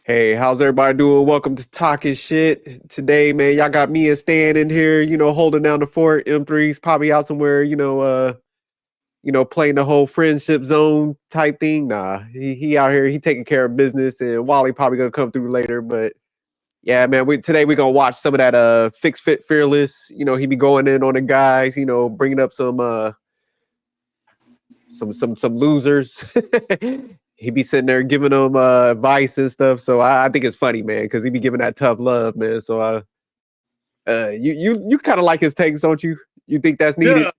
Hey, how's everybody doing? Welcome to Talking Shit. Today, man, y'all got me and Stan in here, holding down the fort. M3's probably out somewhere, playing the whole friendship zone type thing. Nah, he out here, he taking care of business, and Wally probably gonna come through later. But yeah, man, today we gonna watch some of that Fix Fit Fearless. He be going in on the guys, bringing up some losers. He be sitting there giving them advice and stuff. So I think it's funny, man, because he be giving that tough love, man. So you kind of like his takes, don't you? You think that's needed?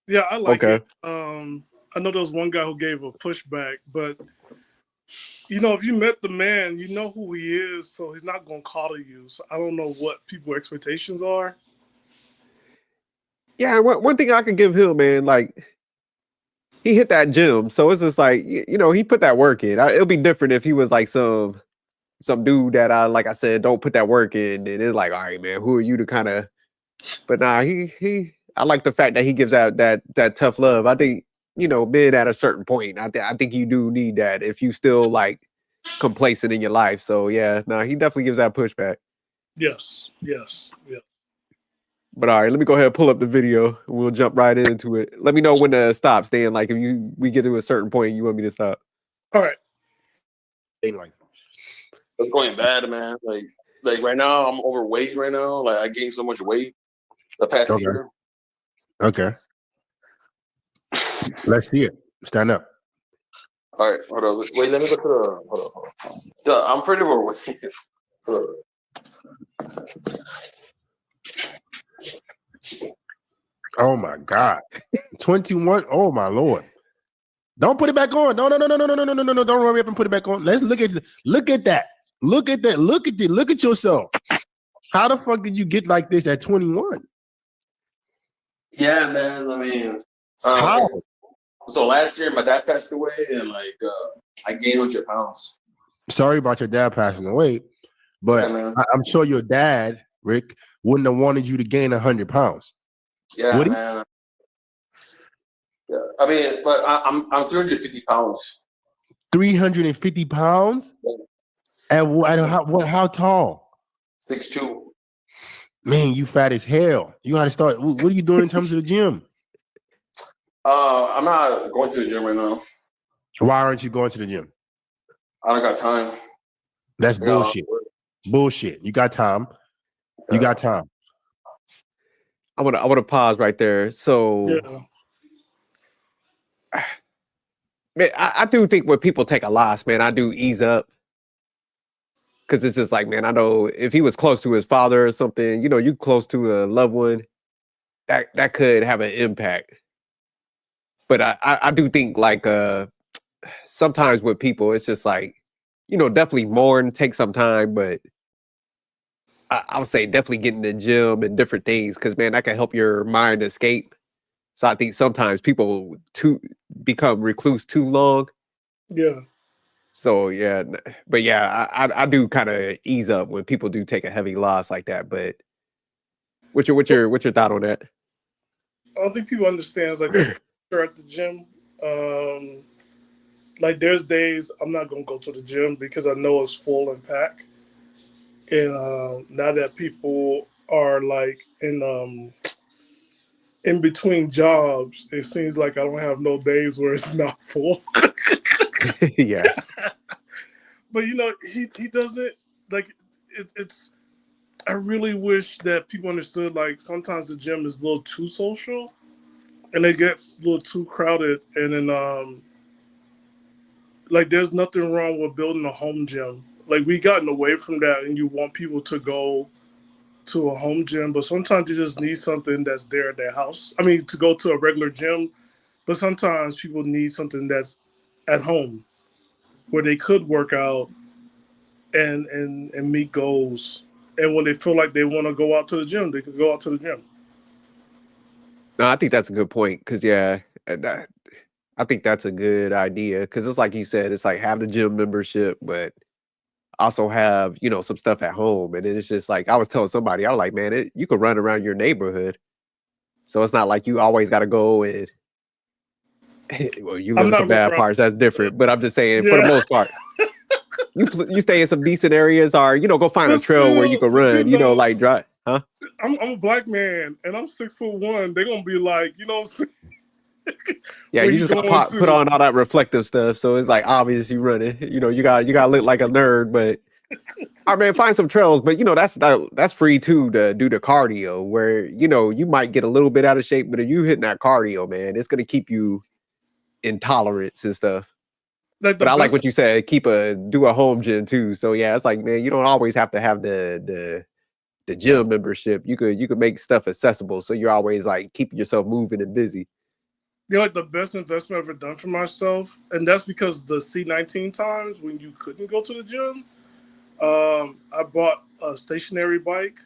Yeah, I like Okay. it. I know there was one guy who gave a pushback, but if you met the man, you know who he is, so he's not gonna coddle you. So I don't know what people's expectations are. Yeah, one thing I could give him, man, like he hit that gym, so it's just like he put that work in. It'll be different if he was like some dude that like I said, don't put that work in, and it's like, all right, man, who are you to kind of? But nah, I like the fact that he gives out that tough love. I think being at a certain point, I think you do need that if you still like complacent in your life. So yeah, nah, he definitely gives that pushback. Yes. But all right, let me go ahead and pull up the video. And we'll jump right into it. Let me know when to stop, Stan. Like if we get to a certain point, you want me to stop. All right. Like it's going bad, man. Like right now, I'm overweight. Right now, like I gained so much weight the past year. Okay. Let's see it. Stand up. All right, hold on. Wait, let me go to the. Hold on. I'm pretty overweight. Oh my God. 21. Oh my Lord. Don't put it back on. No. Don't hurry up and put it back on. Let's look at that. Look at that. Look at yourself. How the fuck did you get like this at 21? Yeah, man. I mean, how? So last year my dad passed away, and I gained 100 pounds. Sorry about your dad passing away, but yeah, I'm sure your dad, Rick, wouldn't have wanted you to gain 100 pounds. Yeah, man. Yeah, I mean, but I'm 350 pounds. 350 pounds? Yeah. How tall? 6'2". Man, you fat as hell. You got to start. What are you doing in terms of the gym? I'm not going to the gym right now. Why aren't you going to the gym? I don't got time. That's bullshit. Bullshit. You got time. You got time. I want to pause right there. So, man, I do think when people take a loss, man, I do ease up. Because it's just like, man, I know if he was close to his father or something, you close to a loved one, that could have an impact. But I do think like sometimes with people, it's just like, definitely mourn, take some time, but I would say definitely get in the gym and different things because, man, that can help your mind escape. So I think sometimes people become recluse too long. Yeah. So yeah, but yeah, I do kind of ease up when people do take a heavy loss like that. But what's your thought on that? I don't think people understand like the pressure at the gym. Like there's days I'm not gonna go to the gym because I know it's full and packed. And now that people are like in between jobs, it seems like I don't have no days where it's not full. Yeah. But he doesn't like it's. I really wish that people understood like sometimes the gym is a little too social, and it gets a little too crowded, and then like there's nothing wrong with building a home gym. Like we gotten away from that, and you want people to go to a home gym, but sometimes you just need something that's there at their house. I mean, to go to a regular gym, but sometimes people need something that's at home where they could work out and meet goals. And when they feel like they want to go out to the gym, they could go out to the gym. No, I think that's a good point because yeah, I think that's a good idea because it's like you said, it's like have the gym membership, but also have some stuff at home, and then it's just like I was telling somebody, I was like, man, you could run around your neighborhood, so it's not like you always got to go and well, you live in some bad parts, that's different. But I'm just saying, for the most part, you stay in some decent areas, or go find a But trail where you still, can run. you know, Like drive, huh? I'm a black man and I'm 6'1". They're gonna be like, you know what I'm saying? Yeah, Where you he just gotta going put to? on all that reflective stuff, so it's like obvious you running. You got look like a nerd, but I mean, find some trails. But that's free too to do the cardio, where you might get a little bit out of shape, but if you hitting that cardio, man, it's gonna keep you in tolerance and stuff. Like the But I like best. what you said. Do a home gym too. So yeah, it's like, man, you don't always have to have the gym membership. You could make stuff accessible, so you're always like keeping yourself moving and busy. Like the best investment I've ever done for myself, and that's because the C19 times when you couldn't go to the gym, I bought a stationary bike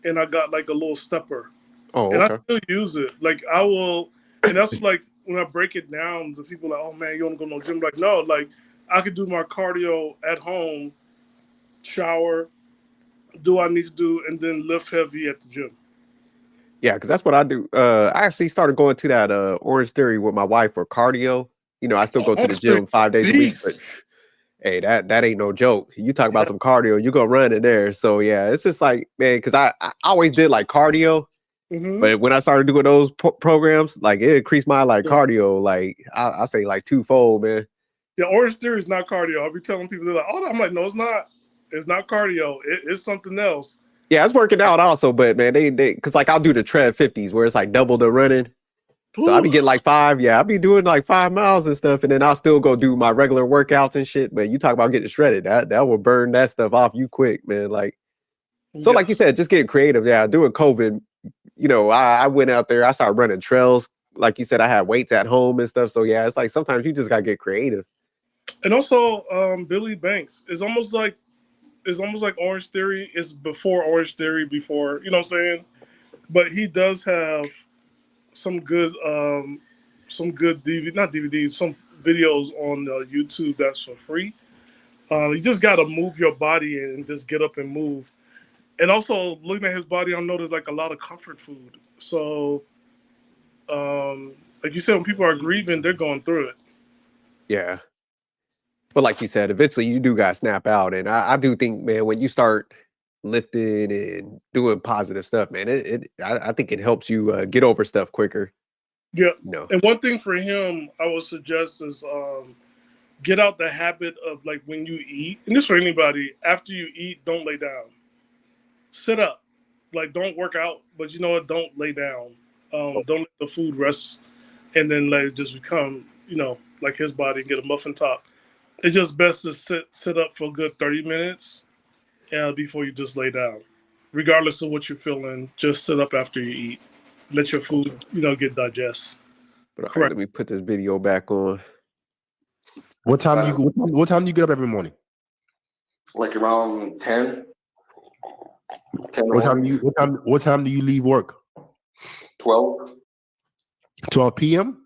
and I got like a little stepper, Oh, and I okay. still use it. Like I will, and that's like when I break it down to people like, oh man, you don't go to no gym? Like no, like I could do my cardio at home, shower, do what I need to do, and then lift heavy at the gym. Yeah, because that's what I do. I actually started going to that Orange Theory with my wife for cardio. I still go to the gym 5 days a week, but Beast. hey, that ain't no joke. You talk about some cardio, you go run in there. So yeah, it's just like, man, because I always did like cardio, Mm-hmm. but when I started doing those programs, like it increased my cardio, like I say like twofold, man. Yeah, Orange Theory is not cardio. I'll be telling people, they're like, oh, I'm like, no, it's not. It's not cardio. It's something else. Yeah, it's working out also, but man, they because like I'll do the tread 50s where it's like double the running. So I'll be getting like 5. Yeah, I'll be doing like 5 miles and stuff, and then I'll still go do my regular workouts and shit. But you talk about getting shredded, that will burn that stuff off you quick, man. Like so, like you said, just getting creative. Yeah, doing COVID, I went out there, I started running trails. Like you said, I had weights at home and stuff. So yeah, it's like sometimes you just gotta get creative. And also, Billy Banks is almost like Orange Theory. It's before Orange Theory, before you know what I'm saying. But he does have some good not DVDs, some videos on YouTube that's for free. You just got to move your body and just get up and move. And also looking at his body, I know there's like a lot of comfort food. So, like you said, when people are grieving, they're going through it. Yeah. But like you said, eventually you do got to snap out. And I do think, man, when you start lifting and doing positive stuff, man, I think it helps you get over stuff quicker. Yeah. No. And one thing for him, I would suggest is get out the habit of like when you eat, and this for anybody, after you eat, don't lay down. Sit up. Like don't work out, but you know what? Don't lay down. Don't let the food rest and then let it just become, like his body, get a muffin top. It's just best to sit up for a good 30 minutes before you just lay down. Regardless of what you're feeling, just sit up after you eat. Let your food, get digest. But all right, let me put this video back on. What time do you get up every morning? Like around 10. 10 What time do you leave work? 12. 12 p.m.?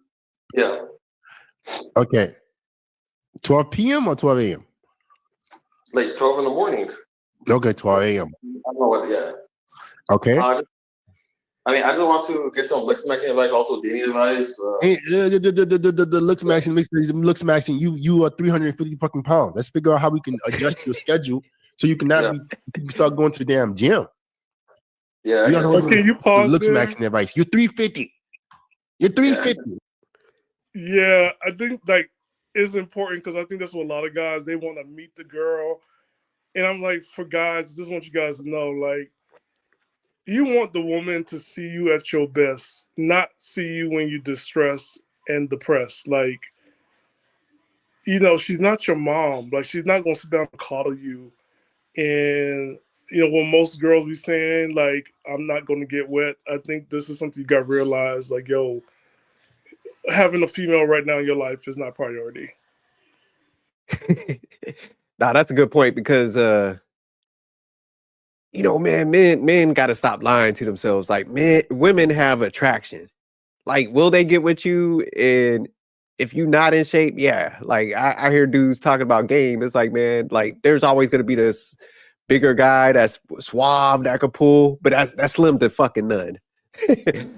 Yeah. Okay. 12 p.m. or 12 a.m.? Like 12 in the morning. Okay, 12 a.m. I don't know what, yeah. Okay. I just want to get some looks matching advice, also dating advice. The looks matching. You are 350 fucking pounds. Let's figure out how we can adjust your schedule so you can you can start going to the damn gym. Yeah. Can you pause? Looks matching advice. You're 350. You're 350. Yeah, I think like it's important because I think that's what a lot of guys, they want to meet the girl. And I'm like, for guys, I just want you guys to know, like, you want the woman to see you at your best, not see you when you're distressed and depressed. Like, she's not your mom. Like, she's not going to sit down and coddle you. And, when most girls be saying, like, I'm not going to get wet, I think this is something you got to realize, like, yo, having a female right now in your life is not priority. Nah, that's a good point because man, men got to stop lying to themselves. Like women have attraction. Like, will they get with you? And if you're not in shape, yeah. Like I hear dudes talking about game. It's like, man, like there's always gonna be this bigger guy that's suave that could pull, but that's slim to fucking none.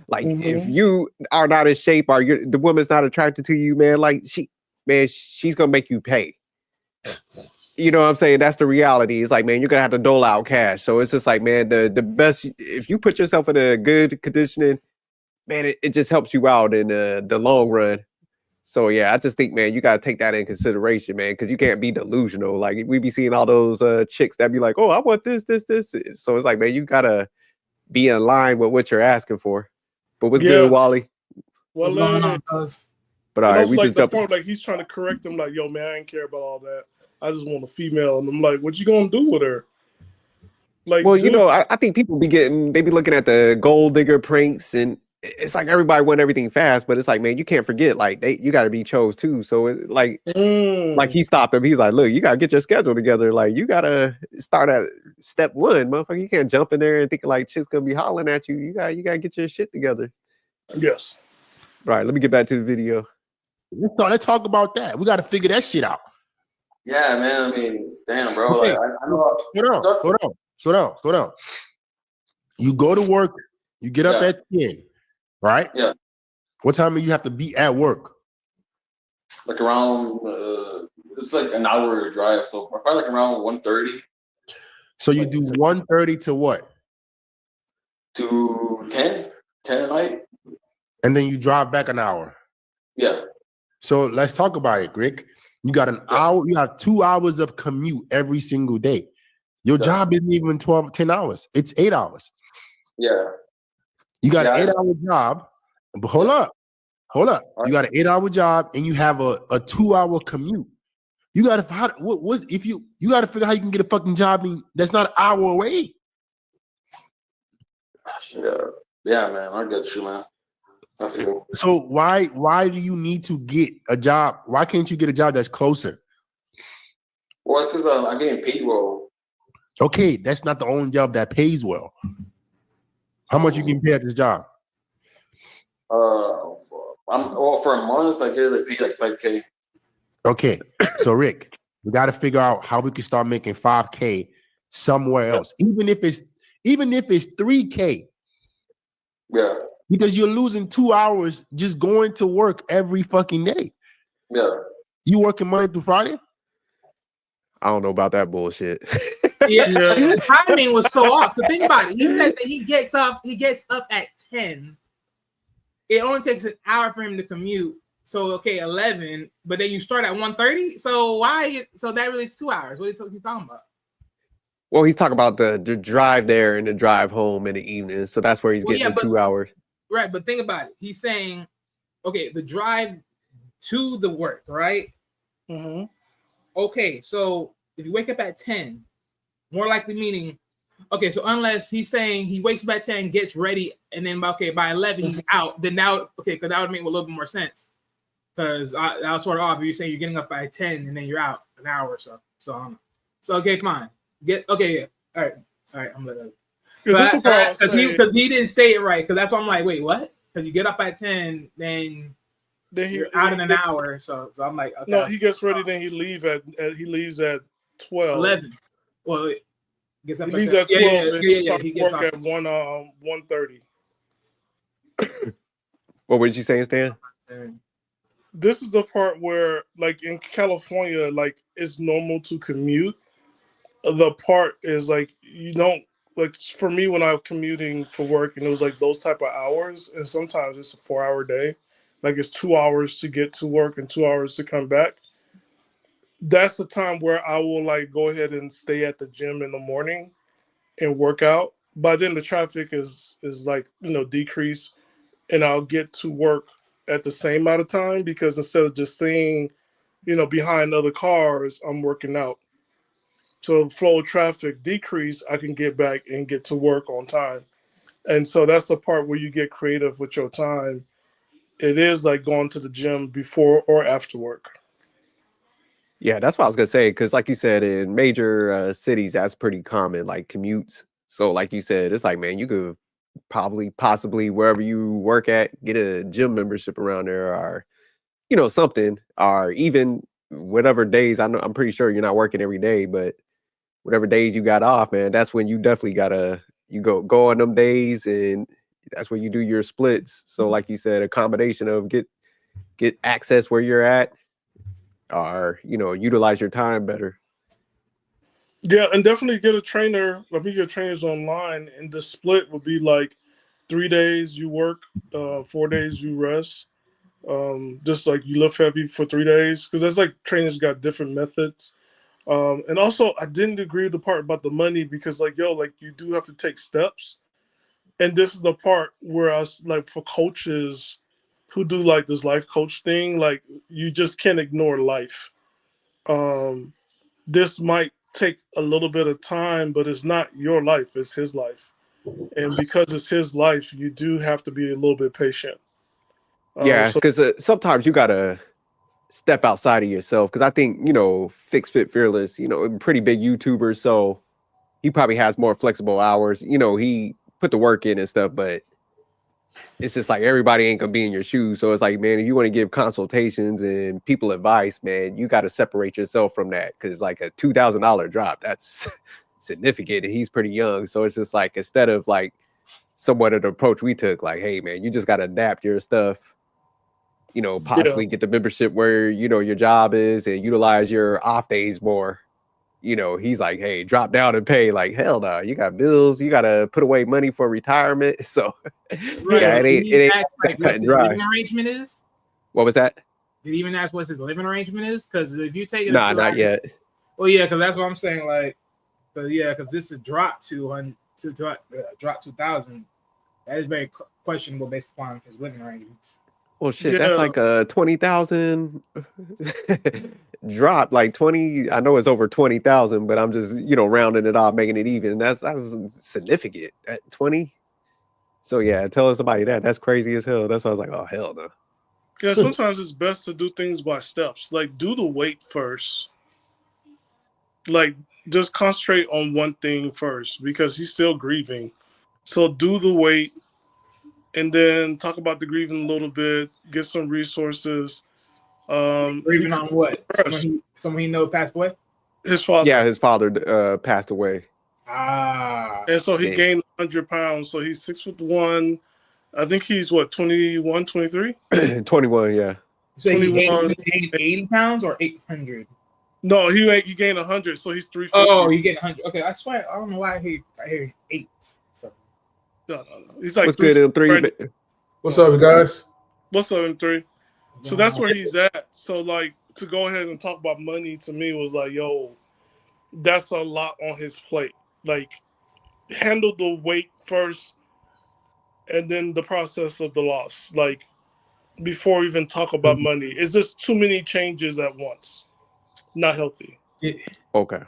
Like if you are not in shape or the woman's not attracted to you, man, like she's gonna make you pay. you know what I'm saying? That's the reality. It's like, man, you're gonna have to dole out cash. So it's just like, man, the best if you put yourself in a good conditioning, man, it just helps you out in the long run. So yeah, I just think, man, you gotta take that in consideration, man, because you can't be delusional. Like we be seeing all those chicks that be like, oh, I want this. So it's like, man, you gotta be in line with what you're asking for. But what's good, Wally? What's going on, cuz? But all And right, also we like just the jumped. point, like he's trying to correct him, like, yo, man, I ain't care about all that. I just want a female. And I'm like, what you gonna do with her? Like, Well, dude, you know, I think people be looking at the gold digger pranks, and it's like everybody want everything fast, but it's like, man, you can't forget, like you got to be chose too. So it, like he stopped him. He's like, look, you got to get your schedule together. Like you got to start at step one, motherfucker. You can't jump in there and thinking like shit's gonna be hollering at you. You got to get your shit together. Yes. Right. Let me get back to the video. Let's talk about that. We got to figure that shit out. Yeah, man. I mean, damn, bro. Okay. Like, I know. Slow down. You go to work. You get up at 10, right? Yeah. What time do you have to be at work? Like around, it's like an hour drive, so probably like around 1:30. So you do 1:30 to what? To 10 at night. And then you drive back an hour. Yeah. So let's talk about it, Rick. You got an hour, you have 2 hours of commute every single day. Your job isn't even 10 hours. It's 8 hours. Yeah. You got an 8-hour job. But hold up. Right. You got an 8-hour job and you have a 2-hour commute. You got to you got to figure out how you can get a fucking job that's not an hour away. Yeah, man. I get you, man. I feel. So why do you need to get a job? Why can't you get a job that's closer? Well, because I'm getting paid well. Okay, that's not the only job that pays well. How much you can pay at this job? For a month, I get paid like $5K. Okay, so Rick, we got to figure out how we can start making $5K somewhere else, even if it's $3K. Yeah, because you're losing 2 hours just going to work every fucking day. Yeah, you working Monday through Friday? I don't know about that bullshit. Yeah, the timing was so off. The thing about it, he said that he gets up at 10. It only takes an hour for him to commute. So 11, but then you start at 1:30. So why? So that really is 2 hours. What are you talking about? Well, he's talking about the drive there and the drive home in the evening. So that's where he's getting the 2 hours. Right, but think about it. He's saying, the drive to the work, right? Mm-hmm. Okay, so if you wake up at 10, more likely meaning, so unless he's saying he wakes up at 10, gets ready, and then by 11 he's out, then now, because that would make a little bit more sense. Because that was sort of odd, but you're saying you're getting up by 10 and then you're out an hour or so. So I don't know. So fine. Yeah. All right. I'm gonna because he didn't say it right. Because that's why I'm like, wait, what? Because you get up at 10, then you're out in an hour. So I'm like, okay. No, he gets ready, then he leaves at 12. 11. Well, he gets up. He leaves at 12. Yeah. He gets work at 1:30. What was you saying, Stan? This is the part where, like in California, like it's normal to commute. The part is like you don't like. For me, when I'm commuting for work, and it was like those type of hours, and sometimes it's a 4-hour day. Like it's 2 hours to get to work and 2 hours to come back. That's the time where I will like go ahead and stay at the gym in the morning and work out. By then the traffic is like decrease, and I'll get to work at the same amount of time because instead of just staying, behind other cars, I'm working out. So flow of traffic decrease, I can get back and get to work on time. And so that's the part where you get creative with your time. It is like going to the gym before or after work. Yeah, that's what I was gonna say. Because, like you said, in major cities, that's pretty common, like commutes. So, like you said, it's like, man, you could possibly wherever you work at, get a gym membership around there, or something, or even whatever days. I'm pretty sure you're not working every day, but whatever days you got off, man, that's when you definitely gotta go on them days, and that's when you do your splits. So, like you said, a combination of get access where you're at, or utilize your time better. Yeah, and definitely get a trainer. Let me get trainers online, and the split would be like 3 days you work, 4 days you rest. Just like you lift heavy for 3 days, because that's like trainers got different methods. And also, I didn't agree with the part about the money because, like, yo, like you do have to take steps, and this is the part where like for coaches who do like this life coach thing, like you just can't ignore life. Um, this might take a little bit of time, but it's not your life, it's his life. And because it's his life, you do have to be a little bit patient. Yeah, So because sometimes you gotta step outside of yourself. Because I think Fix Fit Fearless, a pretty big YouTuber, so he probably has more flexible hours. He put the work in and stuff, but it's just like everybody ain't gonna be in your shoes. So it's like, man, if you want to give consultations and people advice, man, you got to separate yourself from that because like a $2,000 drop, that's significant, and he's pretty young. So it's just like instead of like somewhat of the approach we took, like, hey, man, you just got to adapt your stuff. yeah, Possibly get the membership where your job is and utilize your off days more. He's like, hey, drop down and pay. Like, hell no, you got bills, you gotta put away money for retirement. So Right. yeah, Did it he ain't ask that like cut what and his dry. living arrangement is? What was that? Did he even ask what his living arrangement is? Because if you take it, Nah, into not like, yet. well, yeah, because that's what I'm saying. Like, because this is drop drop 2,000. That is very questionable based upon his living arrangements. Well, shit, that's yeah, like a 20,000 drop. Like 20, I know it's over 20,000, but I'm just rounding it off, making it even. That's significant at 20. So yeah, telling somebody that's crazy as hell. That's why I was like, oh hell no. yeah. Sometimes it's best to do things by steps. Like do the weight first. Like just concentrate on one thing first because he's still grieving. So do the weight and then talk about the grieving a little bit. Get some resources. Or He even on what? first, Someone he know passed away? his father, Yeah, his father passed away. Ah. and so he And gained 100 pounds. So he's 6'1". I think he's what 21, 23? 21, yeah. So he 21. gained 80 pounds or 800? No, he gained 100, so he's 350. Oh, you get 100. Okay, I swear, I don't know why I hear 8. So. No. He's like What's good in 350 three? right. What's up, guys? What's up in 3? So that's where he's at. So like to go ahead and talk about money to me was like, yo, that's a lot on his plate. Like handle the weight first and then the process of the loss. Like before we even talk about money. It's just too many changes at once. Not healthy. Okay.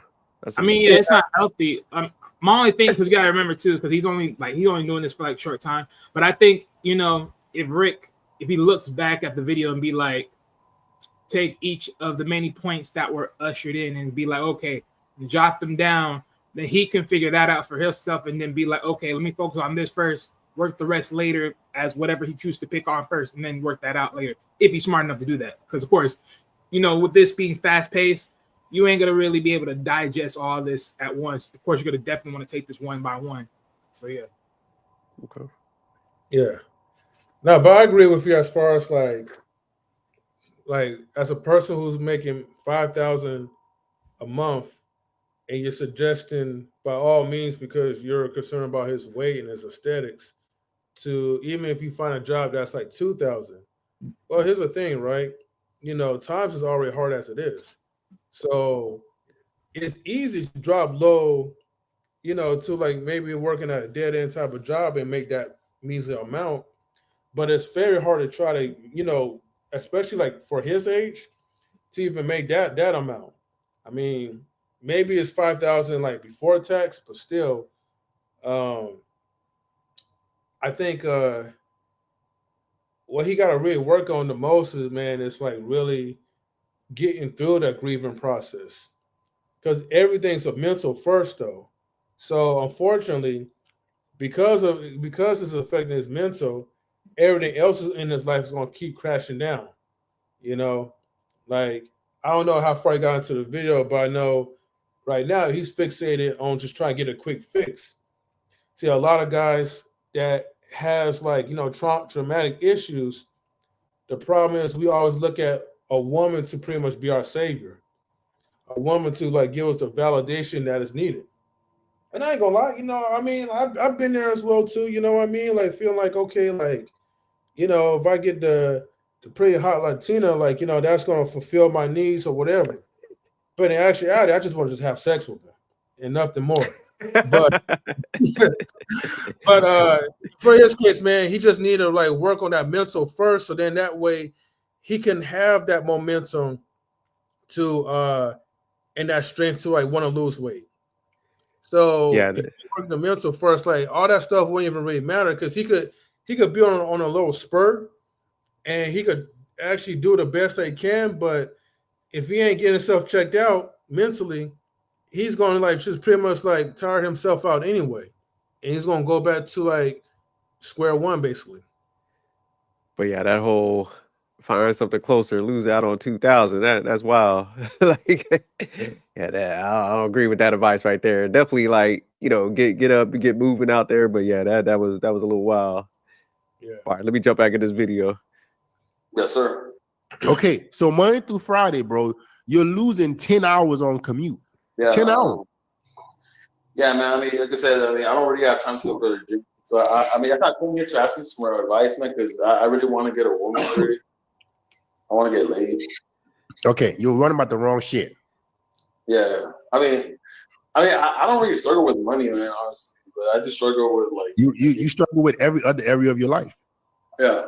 I mean, yeah, it's not healthy. My only thing, because you gotta remember too, because he's only doing this for like a short time. But I think if he looks back at the video and be like, take each of the many points that were ushered in and be like, okay, jot them down, then he can figure that out for himself and then be like, okay, let me focus on this first, work the rest later as whatever he chooses to pick on first, and then work that out later if he's smart enough to do that. Because of course, with this being fast paced, you ain't gonna really be able to digest all this at once. Of course, you're gonna definitely want to take this one by one. So yeah. Okay. Yeah. No, but I agree with you as far as like as a person who's making 5,000 a month, and you're suggesting by all means because you're concerned about his weight and his aesthetics, to even if you find a job that's like 2,000. Well, here's the thing, right? Times is already hard as it is, so it's easy to drop low, to like maybe working at a dead end type of job and make that measly amount. But it's very hard to try to, especially like for his age, to even make that amount. I mean, maybe it's 5,000 like before tax, but still, I think what he got to really work on the most is, man, it's like really getting through that grieving process, because everything's a mental first though. So unfortunately, because it's affecting his mental, everything else in his life is going to keep crashing down. Like, I don't know how far he got into the video, but I know right now he's fixated on just trying to get a quick fix. See, a lot of guys that has like traumatic issues, the problem is we always look at a woman to pretty much be our savior. a woman to like give us the validation that is needed. And I ain't gonna lie, you know, I mean, I've been there as well too. You know what I mean? Like feeling like, okay, like, you know, if I get the pretty hot Latina, like, you know, that's gonna fulfill my needs or whatever. But in actuality, I just want to just have sex with her and nothing more. But but for his case, man, he just need to like work on that mental first, so then that way he can have that momentum to and that strength to like want to lose weight. So Yeah, if you work the mental first, like all that stuff wouldn't even really matter because he could be on a little spur and he could actually do the best that he can. But if he ain't getting himself checked out mentally, he's gonna like just pretty much like tire himself out anyway. And he's gonna go back to like square one basically. but yeah, that whole find something closer, lose out on 2,000. That's wild. Like, yeah, I don't agree with that advice right there. Definitely, like, you know, get up and get moving out there. But yeah, that was a little wild. Yeah. All right, let me jump back in this video. Yes, sir. Okay, so Monday through Friday, bro, you're losing 10 hours on commute. Yeah. 10 hours. Yeah, man. I mean, like I said, I don't really have time to go to the gym. So I mean, I thought coming here to ask you some more advice, man, because I really want to get a woman. Really. I want to get laid. Okay, you're running about the wrong shit. Yeah. I mean, I don't really struggle with money, man, honestly, but I just struggle with like You struggle with every other area of your life. yeah.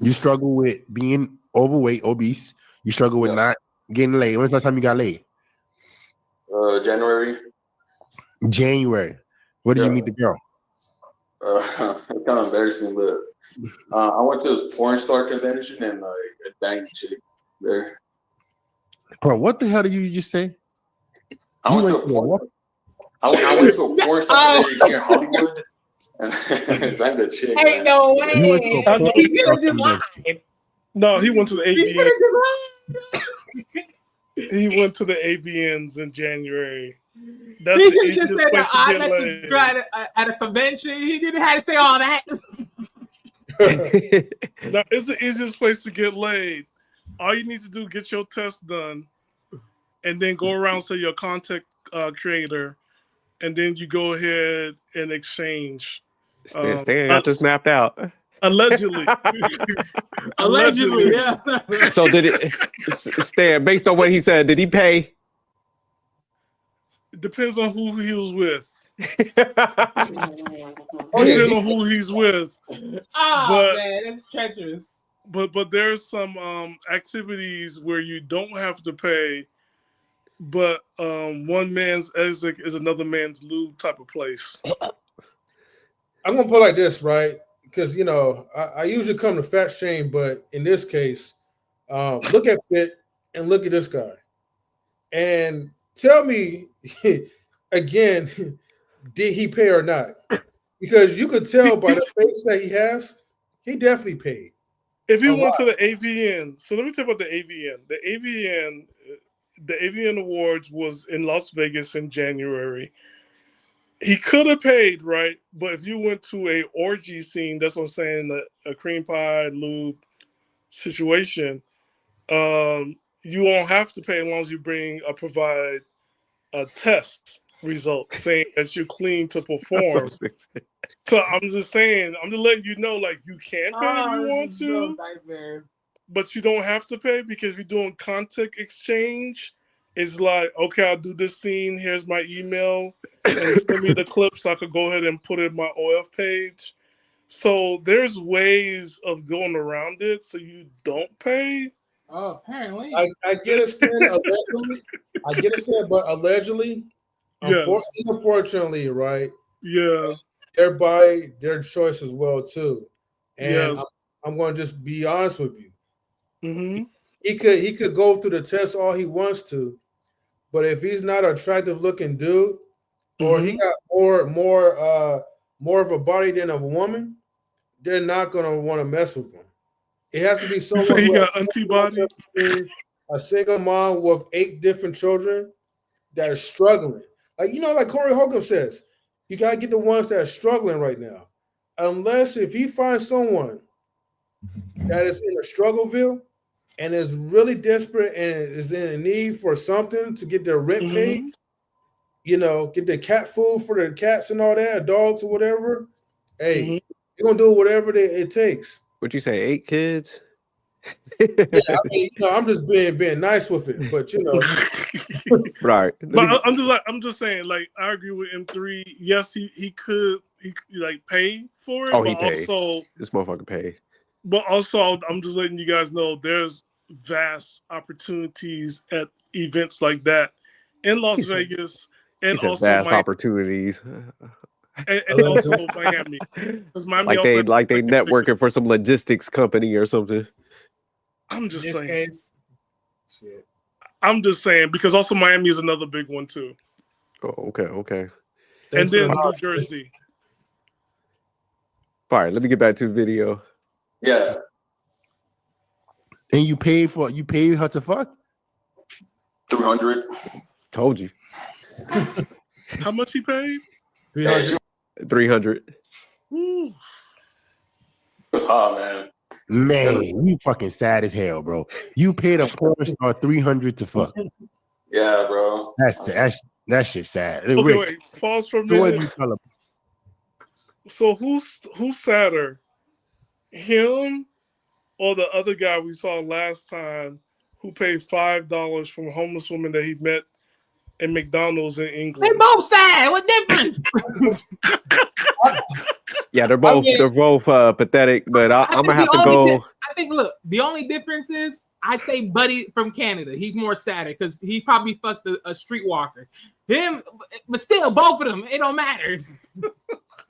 You struggle with being overweight, obese. You struggle with not getting laid. When's the last time you got laid? January. January. Where did you meet the girl? It's kind of embarrassing, but I went to a porn star convention and like I banged a chick there. Bro, what the hell did you just say? I went to a porn star convention here in Hollywood and banged a chick. Ain't no way. You went to a porn He star could have just convention. lied. No, he went to the He could AVN. have just lied. He went to the AVNs in January. That's He the could just easiest say place that to I get met this laid. girl at a convention. He didn't have to say all that. No, it's the easiest place to get laid. All you need to do, get your test done, and then go around to your content creator, and then you go ahead and exchange. Stan got this mapped out. Allegedly. Allegedly, yeah. So did it, Stan, based on what he said, did he pay? It depends on who he was with. Oh, yeah, Depends on who he's with. Oh But- man, that's treacherous. But there's some activities where you don't have to pay, but one man's exit is another man's lube type of place. I'm gonna put it like this, right? Because you know, I usually come to fat shame, but in this case, look at Fit and look at this guy, and tell me again, did he pay or not? Because you could tell by the face that he has, he definitely paid. If you A went lot. to the AVN, so let me tell you about the AVN. The AVN Awards was in Las Vegas in January. He could have paid, right? But if you went to a orgy scene, that's what I'm saying, a cream pie, lube situation, you won't have to pay as long as you provide a test result saying that you're clean to perform. So I'm just saying, I'm just letting you know, like, you can pay if you want to, Nightmare. but you don't have to pay, because if you're doing content exchange, it's like, okay, I'll do this scene. Here's my email, and send me the clip so I could go ahead and put it in my OF page. So there's ways of going around it so you don't pay. Oh, apparently. I get it, Stan. Allegedly, I get it, Stan, but allegedly, Yes. unfortunately, right? Yeah. Their body, their choice as well too. And Yes. I'm going to just be honest with you. Mm-hmm. He could go through the test all he wants to, but if he's not an attractive looking dude, or he got more of a body than a woman, they're not going to want to mess with him. It has to be You someone say he who got has antibody? a single mom with 8 different children that are struggling. Like, you know, like Corey Holcomb says, you got to get the ones that are struggling right now. Unless if he finds someone that is in a struggleville and is really desperate and is in need for something to get their rent paid, you know, get their cat food for their cats and all that, dogs or whatever, hey, you're gonna do whatever it takes. What'd you say? 8 kids? Yeah, I mean, you know, I'm just being nice with it, but you know, Right. But I'm just saying, like, I agree with M3. Yes, he could like pay for it, Oh, but he paid. also This motherfucker paid. But also, I'm just letting you guys know there's vast opportunities at events like that in Las Vegas and He said also vast Miami, opportunities. and also Miami. 'Cause Miami Like also they has, like they a big- networking for some logistics company or something. I'm In just this saying. case, shit. I'm just saying because also Miami is another big one too, Oh, okay. and thanks for then the New Jersey. All right, let me get back to the video. Yeah. And you paid her to fuck? 300. Told you. How much he paid? 300. 300. Woo. It was hot, man. Man, you fucking sad as hell, bro. You paid a porn star 300 to fuck. Yeah, bro. That shit sad. Okay, Rick, wait. Pause for a so what do minute. you tell him? So who's sadder, him or the other guy we saw last time who paid $5 from a homeless woman that he met in McDonald's in They England? both sad. What difference? Yeah, they're both pathetic, but I'm gonna have to go. I think. Look, the only difference is I say Buddy from Canada. He's more sadder because he probably fucked a streetwalker. Him, but still, both of them. It don't matter.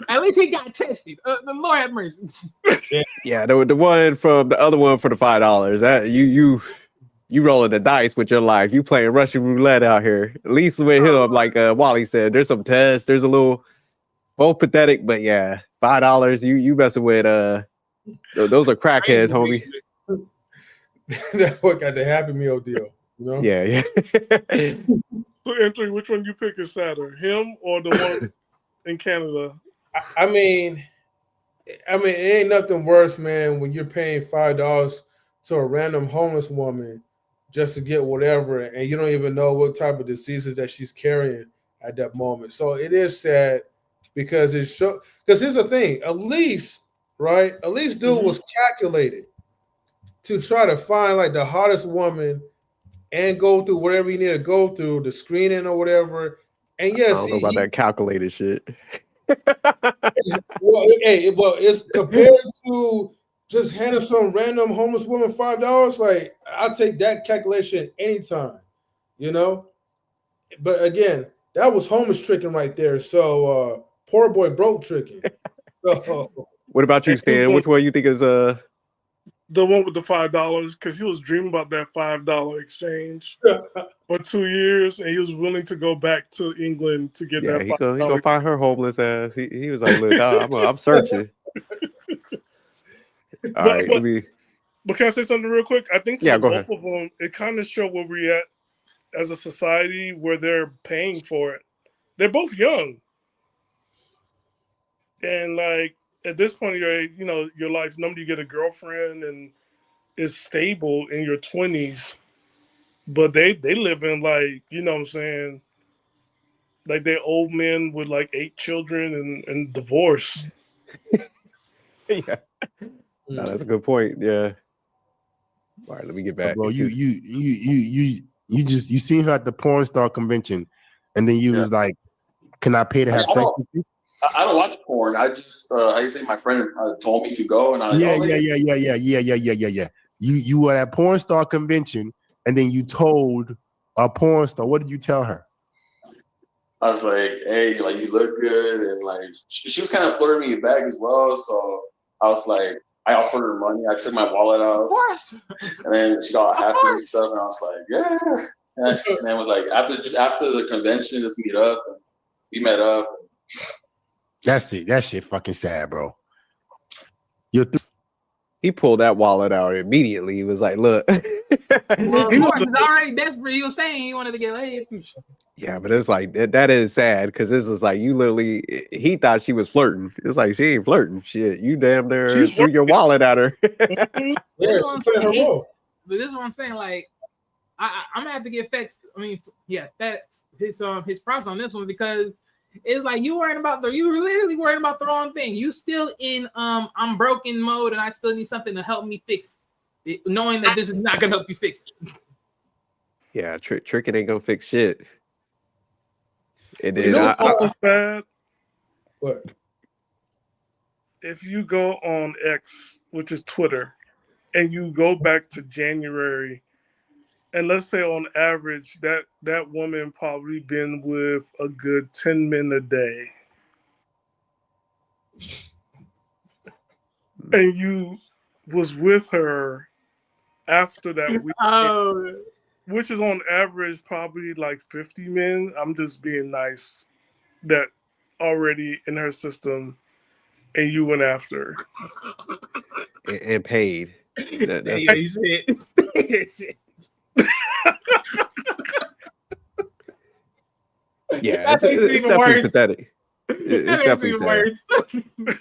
At least he got tested. The Lord have mercy. Yeah, the one from the other one for the $5. That you rolling the dice with your life. You playing Russian roulette out here. At least with him, like Wally said, there's some tests. There's a little both pathetic, but yeah, $5. You messing with those are crackheads, homie. That boy got the Happy Meal deal, you know? Yeah. So, Anthony, which one you pick is sadder, him or the one in Canada? I mean, it ain't nothing worse, man, when you're paying $5 to a random homeless woman just to get whatever, and you don't even know what type of diseases that she's carrying at that moment. So it is sad because it shows. Because here's the thing: at least dude was calculated to try to find like the hottest woman and go through whatever you need to go through, the screening or whatever. And yes, I don't know about that calculated shit. Well, it's compared to just handing some random homeless woman $5. Like, I'll take that calculation anytime, you know. But again, that was homeless tricking right there. So poor boy broke tricking. So What about you, Stan? Which one you think is The one with the $5, because he was dreaming about that $5 exchange for 2 years, and he was willing to go back to England to get that he $5. gonna find her homeless ass. He was like, look, I'm searching. All right, let me. But can I say something real quick? I think for Yeah, go both ahead. of them, it kind of showed where we're at as a society where they're paying for it. They're both young. And like at this point in your life, normally you get a girlfriend and is stable in your 20s. But they live in like, you know what I'm saying? Like they're old men with like 8 children and divorce. Yeah, no, that's a good point. Yeah. All right, let me get back. Bro, you seen her at the porn star convention, and then you was like, "Can I pay to have sex with you?" I don't watch porn. I just how you say my friend told me to go, and I Yeah. You were at porn star convention, and then you told a porn star. What did you tell her? I was like, "Hey, like you look good," and like she was kind of flirting me back as well. So I was like, I offered her money. I took my wallet out, Of course. and then she got happy and stuff. And I was like, "Yeah." And then was like, after the convention, let's meet up. And we met up. That's it. That shit fucking sad, bro. He pulled that wallet out immediately. He was like, "Look." Well, of course, he's already desperate. He was saying he wanted to get laid. Yeah, but it's like that is sad because this is like you literally. He thought she was flirting. It's like she ain't flirting. Shit, you damn near She's threw your wallet at her. yeah, she played her role. but this is what I'm saying. Like, I'm gonna have to get Fex. I mean, yeah, that's his props on this one because it's like you literally worrying about the wrong thing. You still in I'm broken mode and I still need something to help me fix it, knowing that this is not gonna help you fix it. Yeah, tricking ain't gonna fix shit. And You then know what's bad? What? If you go on X, which is Twitter, and you go back to January, and let's say on average that woman probably been with a good 10 men a day, and you was with her after that week, Oh, which is on average probably like 50 men. I'm just being nice. That already in her system, and you went after. and paid. That's yeah, shit. Shit. yeah, That makes it it's even definitely worse. pathetic. It's That definitely makes it sad. worse.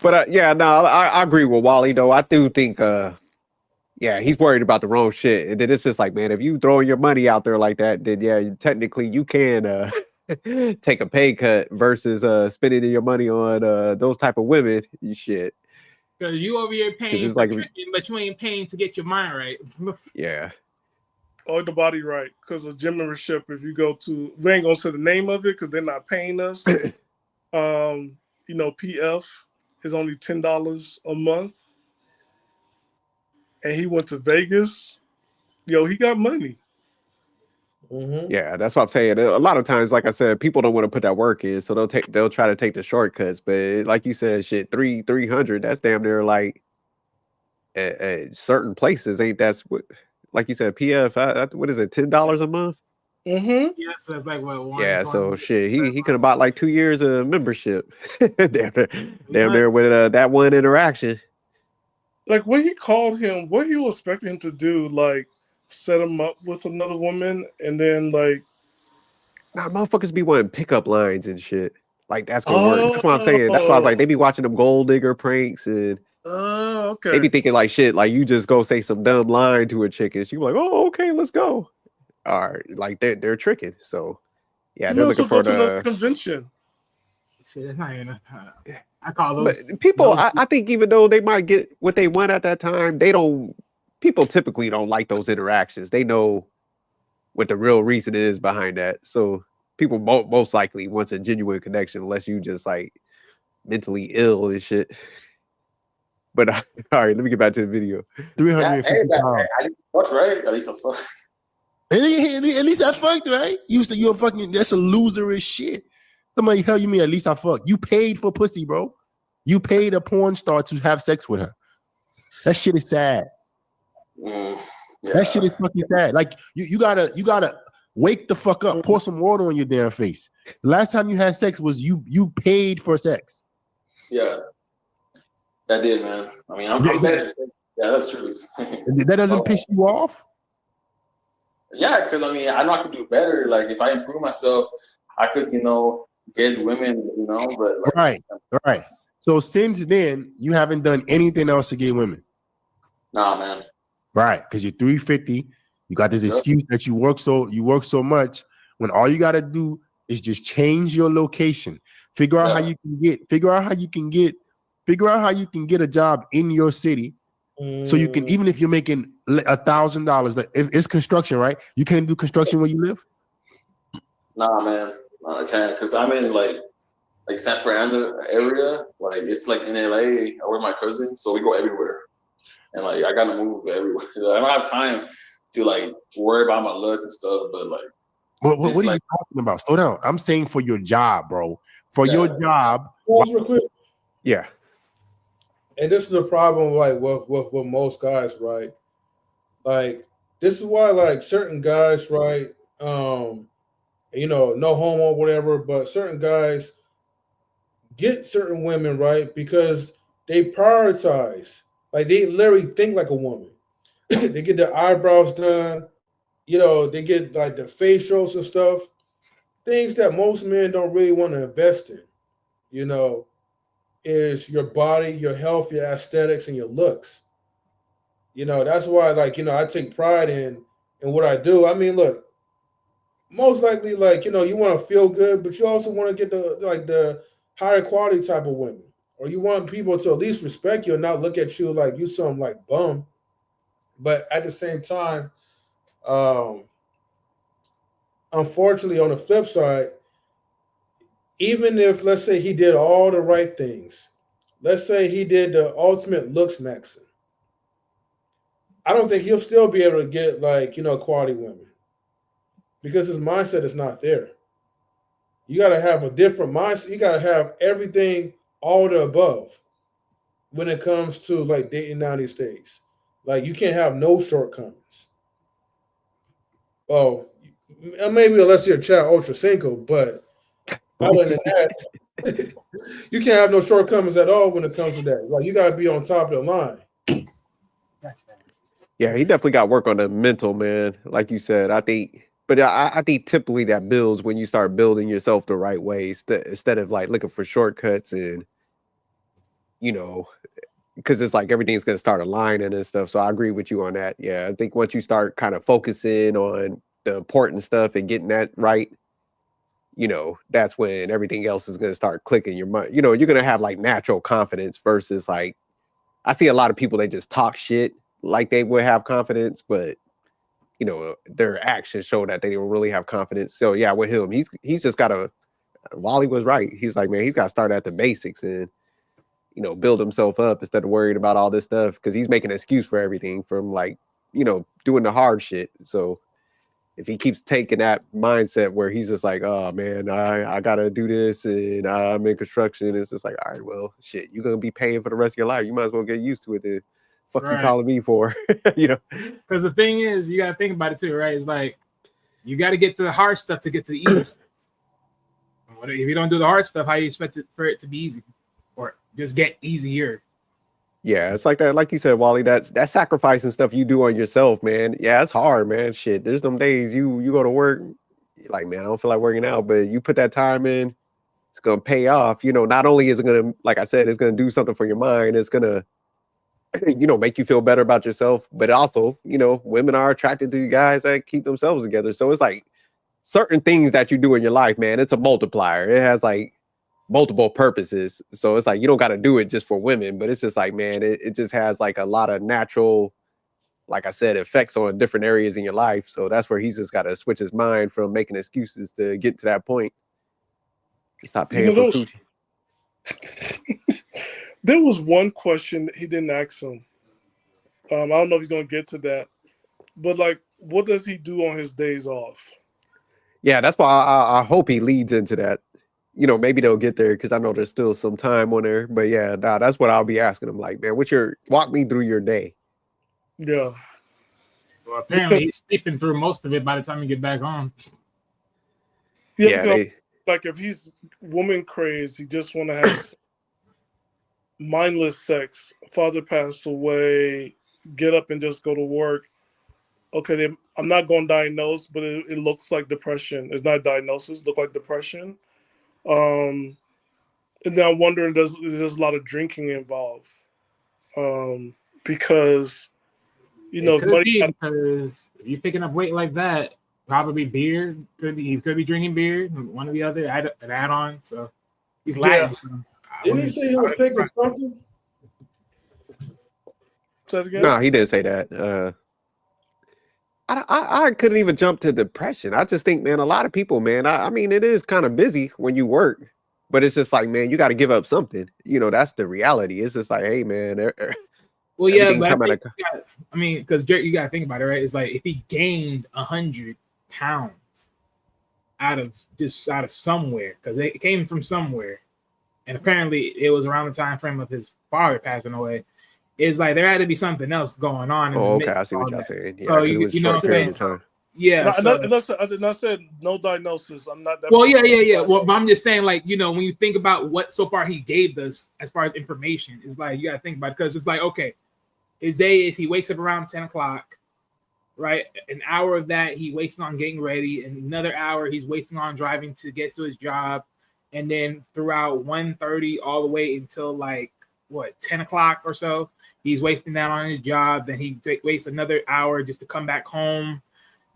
But yeah, no, I agree with Wally though. I do think yeah, he's worried about the wrong shit. And then it's just like, man, if you throw your money out there like that, then yeah, technically you can take a pay cut versus spending your money on those type of women. Shit. Because you over here paying it's for like- tricking, but you ain't paying to get your mind right. Yeah. Or the body right, because of gym membership. If you go to, we ain't gonna say the name of it because they're not paying us. You know, PF is only $10 a month, and he went to Vegas. Yo, he got money. Mm-hmm. Yeah, that's what I'm saying. A lot of times, like I said, people don't want to put that work in, so they'll try to take the shortcuts. But like you said, shit, 300, that's damn near like at certain places, ain't that's what like you said, PF, what is it, $10 a month? Mm-hmm. Yeah, so that's like what one. Yeah, so shit, he could have bought like 2 years of membership. damn near with that one interaction. Like when he called him, what he was expecting him to do, like set him up with another woman, and then like, Nah, motherfuckers be wanting pickup lines and shit. Like that's gonna work. That's what I'm saying. That's why I was like, they be watching them gold digger pranks and okay. they be thinking like shit, like you just go say some dumb line to a chick and she be like, oh, okay, let's go. All right, like they're tricking. So yeah, You they're might as looking well for go to the the. convention. Shit, that's not even. I call But those people, those- I think even though they might get what they want at that time, they don't. People typically don't like those interactions. They know what the real reason is behind that. So people most likely wants a genuine connection, unless you just like mentally ill and shit. But all right, let me get back to the video. 350 pounds. At least fuck, right? At least I'm fuck. At least I fucked, right? You're fucking, that's a loserish shit. Somebody tell you me, at least I fucked. You paid for pussy, bro. You paid a porn star to have sex with her. That shit is sad. Yeah. That shit is fucking sad. Like you gotta wake the fuck up, pour some water on your damn face. The last time you had sex was you paid for sex. Yeah. That did, man. I mean, I'm better. Yeah, that's true. That doesn't piss you off? Yeah, because I mean, I know I could do better. Like if I improve myself, I could, get women, but like, Right. So since then, you haven't done anything else to get women. Nah, man. Right, because you're 350. You got this excuse that you work so much when all you gotta do is just change your location. Figure out how you can get a job in your city. So you can, even if you're making $1,000, like if it's construction, right? You can't do construction where you live. Nah, man. I can't, because I'm in like San Fernando area. Like it's like in LA. I with my cousin, so we go everywhere. And like I gotta move everywhere. I don't have time to like worry about my look and stuff. But like, what are you talking about? Slow down. I'm saying for your job, bro. For your job. Pause real quick. Yeah. And this is a problem, like with most guys, right? Like this is why, like certain guys, right? No homo, whatever, but certain guys get certain women, right? Because they prioritize. Like they literally think like a woman. They get their eyebrows done. They get like the facials and stuff. Things that most men don't really want to invest in. Is your body, your health, your aesthetics, and your looks. That's why, like, I take pride in what I do. I mean, look, most likely, like, you want to feel good, but you also want to get the higher quality type of women, or you want people to at least respect you and not look at you like you some like bum. But at the same time, um, unfortunately, on the flip side, even if, let's say, he did all the right things, let's say he did the ultimate looks maxing, I don't think he'll still be able to get, like, quality women, because his mindset is not there. You got to have a different mindset. You got to have everything, all the above, when it comes to like dating now these days. Like, you can't have no shortcomings. Well, maybe unless you're Chad Ochocinco, but other than that, you can't have no shortcomings at all when it comes to that. Like, you got to be on top of the line. Yeah, he definitely got work on the mental, man. Like you said, I think, but I think typically that builds when you start building yourself the right way instead of like looking for shortcuts and, because it's like everything's going to start aligning and stuff. So I agree with you on that. Yeah, I think once you start kind of focusing on the important stuff and getting that right, that's when everything else is going to start clicking your mind. You're going to have like natural confidence versus like, I see a lot of people, they just talk shit like they would have confidence, but their actions show that they don't really have confidence. So yeah, with him, he's just got to, Wally was right. He's like, man, he's got to start at the basics and, build himself up instead of worrying about all this stuff, because he's making an excuse for everything from like, doing the hard shit. So if he keeps taking that mindset where he's just like, oh man, I gotta do this and I'm in construction, it's just like, all right, well, shit, you're gonna be paying for the rest of your life. You might as well get used to it. Then fuck you Right. calling me for, Because the thing is, you got to think about it too, right? It's like you got to get to the hard stuff to get to the easy stuff. If you don't do the hard stuff, how you expect it for it to be easy or just get easier? Yeah, it's like that. Like you said, Wally, that's sacrificing stuff you do on yourself, man. Yeah, it's hard, man. Shit, there's some days you go to work, you're like, man, I don't feel like working out, but you put that time in, it's gonna pay off. Not only is it gonna, like I said, it's gonna do something for your mind. It's gonna, make you feel better about yourself. But also, women are attracted to guys that keep themselves together. So it's like certain things that you do in your life, man. It's a multiplier. It has like multiple purposes. So it's like you don't got to do it just for women, but it's just like, man, it just has like a lot of natural, like I said, effects on different areas in your life. So that's where he's just got to switch his mind from making excuses to get to that point. Stop paying for coochie. There was one question that he didn't ask him. I don't know if he's going to get to that, but like, what does he do on his days off? Yeah, that's why I hope he leads into that. Maybe they'll get there because I know there's still some time on there. But yeah, that's what I'll be asking him. Like, man, walk me through your day? Yeah. Well, apparently he's sleeping through most of it by the time you get back home. Yeah, like if he's woman crazed, he just want to have mindless sex. Father passed away, get up and just go to work. Okay, I'm not going to diagnose, but it looks like depression. It's not a diagnosis, look like depression. And then I'm wondering, there's a lot of drinking involved, because it could be because if you're picking up weight like that, probably beer. He could be drinking beer, one or the other, an add-on. So he's lagging. Didn't he say he was taking something? Say it again? No, he didn't say that. I couldn't even jump to depression. I just think, man, a lot of people, man, I mean, it is kind of busy when you work, but it's just like, man, you got to give up something. That's the reality. It's just like, hey, man. Well, yeah, but I mean, because you got to think about it, right? It's like if he gained 100 pounds out of somewhere, because it came from somewhere, and apparently it was around the time frame of his father passing away. It's like there had to be something else going on. Okay, I see what y'all saying. Yeah, so you know what I'm saying? Yeah. I did not say no diagnosis. I'm not that. Well, yeah. Well, but I'm just saying, like, when you think about what so far he gave us as far as information, it's like you got to think about it, because it's like, okay, his day is he wakes up around 10 o'clock, right? An hour of that he wasting on getting ready, and another hour he's wasting on driving to get to his job, and then throughout 1:30 all the way until like 10 o'clock or so, he's wasting that on his job. Then he wastes another hour just to come back home,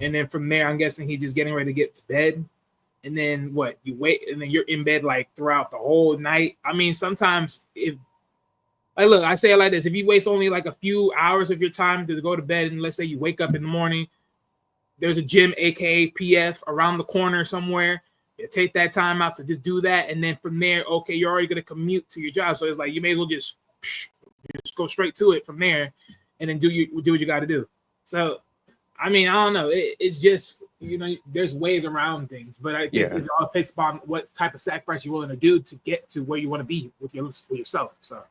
and then from there, I'm guessing he's just getting ready to get to bed. And then what? You wait, and then you're in bed like throughout the whole night. I mean, sometimes if look, I say it like this: if you waste only like a few hours of your time to go to bed, and let's say you wake up in the morning, there's a gym, aka PF, around the corner somewhere. You take that time out to just do that, and then from there, okay, you're already gonna commute to your job, so it's like you may as well just go straight to it from there, and then do what you got to do. So, I mean, I don't know. It's just there's ways around things, but I guess it all based upon what type of sacrifice you're willing to do to get to where you want to be with yourself. So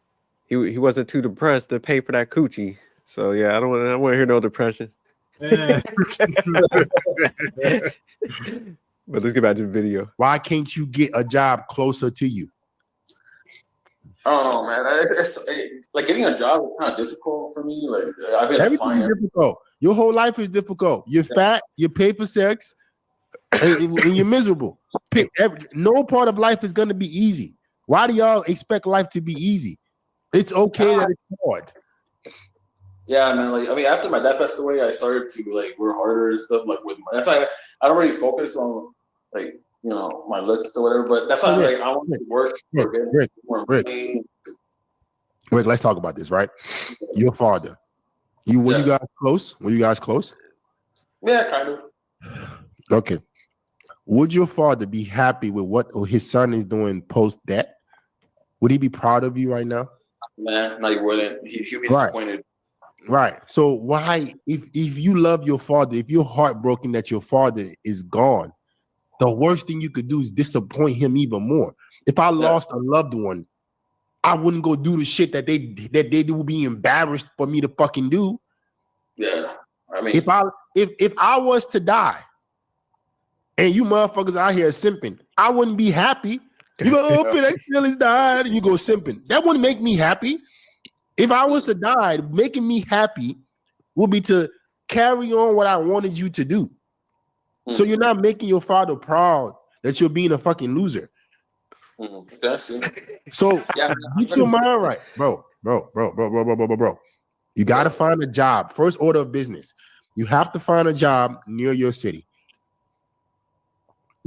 he wasn't too depressed to pay for that coochie. So yeah, I don't want to hear no depression. But let's get back to the video. Why can't you get a job closer to you? I don't know, man. Like getting a job is kind of difficult for me. Like I've been Everything's applying. difficult. Your whole life is difficult. You're fat. You pay for sex, and you're miserable. No part of life is going to be easy. Why do y'all expect life to be easy? It's okay that it's hard. Yeah, man. Like I mean, after my dad passed away, I started to like work harder and stuff. Like that's why I don't really focus on like my looks or whatever. But that's why like I want to work. Rick, let's talk about this. Right, your father. Were you guys close? Were you guys close? Yeah, kind of. Okay. Would your father be happy with what his son is doing post death? Would he be proud of you right now? Man, no, he wouldn't. He'd be disappointed. Right. So why, if you love your father, if you're heartbroken that your father is gone, the worst thing you could do is disappoint him even more. If I lost a loved one, I wouldn't go do the shit that they would be embarrassed for me to fucking do. Yeah. I mean, if I was to die and you motherfuckers out here simping, I wouldn't be happy. You go, oh, that feelings died, and you go simping. That wouldn't make me happy. If I was to die, making me happy would be to carry on what I wanted you to do. So you're not making your father proud that you're being a fucking loser. That's it. So get your mind right, bro. You got to find a job. First order of business. You have to find a job near your city.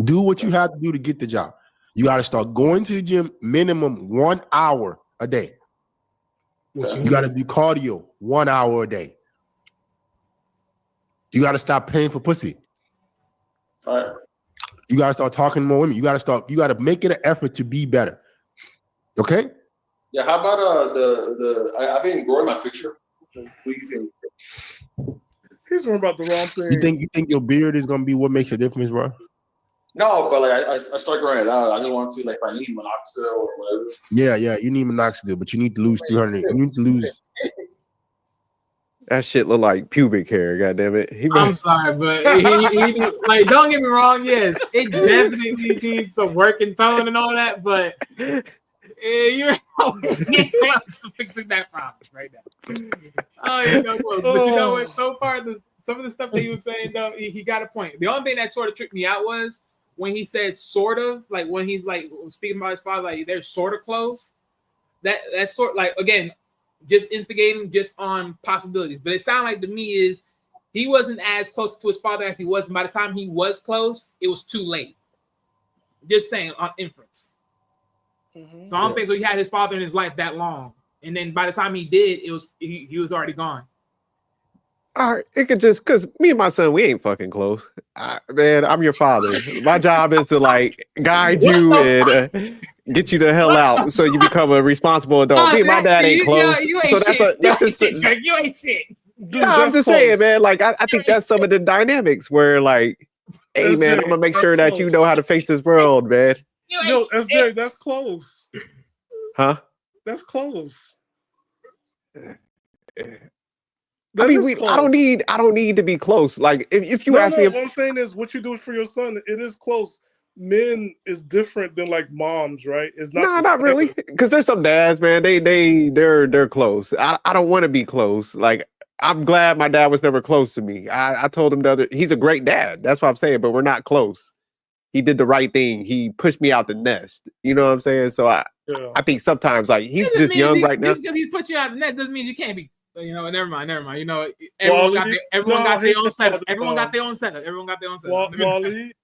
Do what you have to do to get the job. You got to start going to the gym minimum 1 hour a day. You got to do cardio 1 hour a day. You got to stop paying for pussy. All right. You got to start talking to more women. You got to make it an effort to be better. Okay? Yeah, how about I've been growing my picture. What do you think? He's worried about the wrong thing. You think your beard is gonna be what makes a difference, bro? No, but like I start growing it out. I just want to like if I need minoxidil or whatever. Yeah, you need minoxidil, but you need to lose 300. You need to lose. That shit look like pubic hair. God damn it! I'm sorry, but he like don't get me wrong. Yes, it definitely needs some work and tone and all that, but you're getting close to fixing that problem right now. Oh, but you know what? So far, some of the stuff that he was saying though, he got a point. The only thing that sort of tripped me out was when he said sort of, like when he's like speaking about his father, like they're sort of close. That's sort like again. Just instigating just on possibilities. But it sounded like to me is he wasn't as close to his father as he was. And by the time he was close, it was too late. Just saying on inference. Mm-hmm. So I don't think so. He had his father in his life that long. And then by the time he did, he was already gone. All right, it could just because me and my son, we ain't fucking close. Man, I'm your father. My job is to like guide you and get you the hell out so you become a responsible adult. Me and my dad ain't close. You ain't you ain't shit. Dude, I'm just saying, man. Like I think that's some of the dynamics where like, hey that's man, good. I'm gonna make That's sure that close. you know how to face this world, man. Yo, SJ, that's close. Huh? That's close. I mean, I don't need to be close. Like if you ask me, what I'm saying is, what you do for your son, it is close. Men is different than like moms, right? It's not. No, not really. Because there's some dads, man. They're close. I don't want to be close. Like I'm glad my dad was never close to me. I told him he's a great dad. That's what I'm saying. But we're not close. he did the right thing. He pushed me out the nest. You know what I'm saying? So I think sometimes like he's Doesn't just mean young right now. Just because he put you out the net doesn't mean you can't be. You know, never mind. You know, everyone got their own setup. Everyone got their own setup.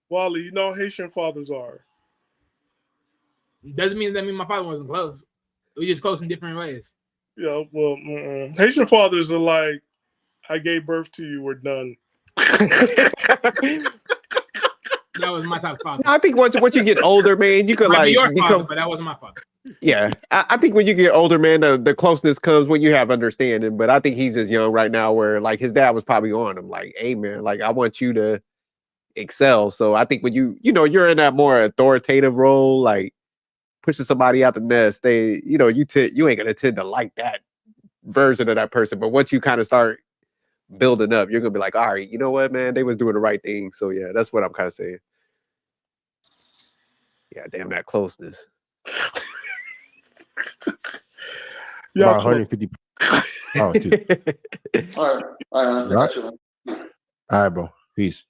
Wally, you know how Haitian fathers are. Doesn't mean my father wasn't close. We just close in different ways. Yeah, well, Haitian fathers are like, I gave birth to you, we're done. That was my type of father. I think once you get older, man, you could Might be like your father, but that wasn't my father. Yeah, I think when you get older, man, the closeness comes when you have understanding. But I think he's just young right now, where like his dad was probably on him, like, "Hey, man, like I want you to excel." So I think when you're in that more authoritative role, like pushing somebody out the nest, you ain't gonna tend to like that version of that person. But once you kind of start building up, you're gonna be like, "All right, you know what, man, they was doing the right thing." So yeah, that's what I'm kind of saying. Yeah, damn that closeness. About 150. Oh, dude. All right, I got you, man. All right, bro. Peace.